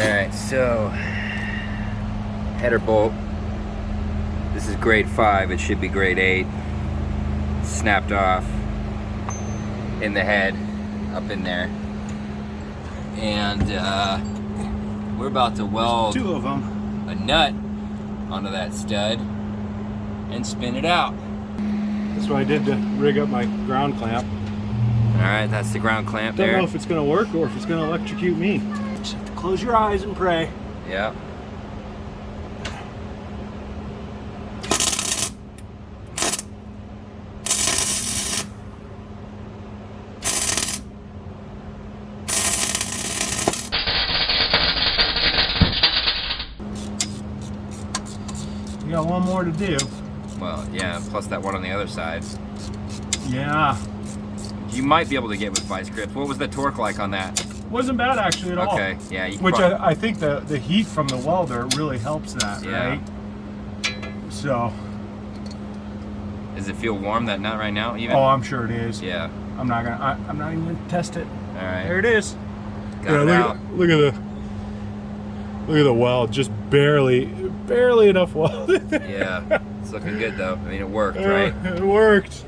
Alright, so header bolt. This is grade 5, it should be grade 8. Snapped off in the head, up in there. And we're about to weld 2 of them. A nut onto that stud and spin it out. That's what I did to rig up my ground clamp. Alright, that's the ground clamp Don't there. know if it's gonna work or if it's gonna electrocute me. Just have to close your eyes and pray. Yeah. We got one more to do. Well, yeah, plus that one on the other side. Yeah. You might be able to get with vice grips. What was the torque like on that? Wasn't bad actually at all. Okay, yeah. You Which I think the heat from the welder really helps that, yeah. right? So. Does it feel warm, that nut, right now even? Oh, I'm sure it is. Yeah. I'm not even gonna test it. All right. There it is. Got it out. Look at the weld, just barely enough weld. Yeah, it's looking good though. I mean, it worked, right? It worked.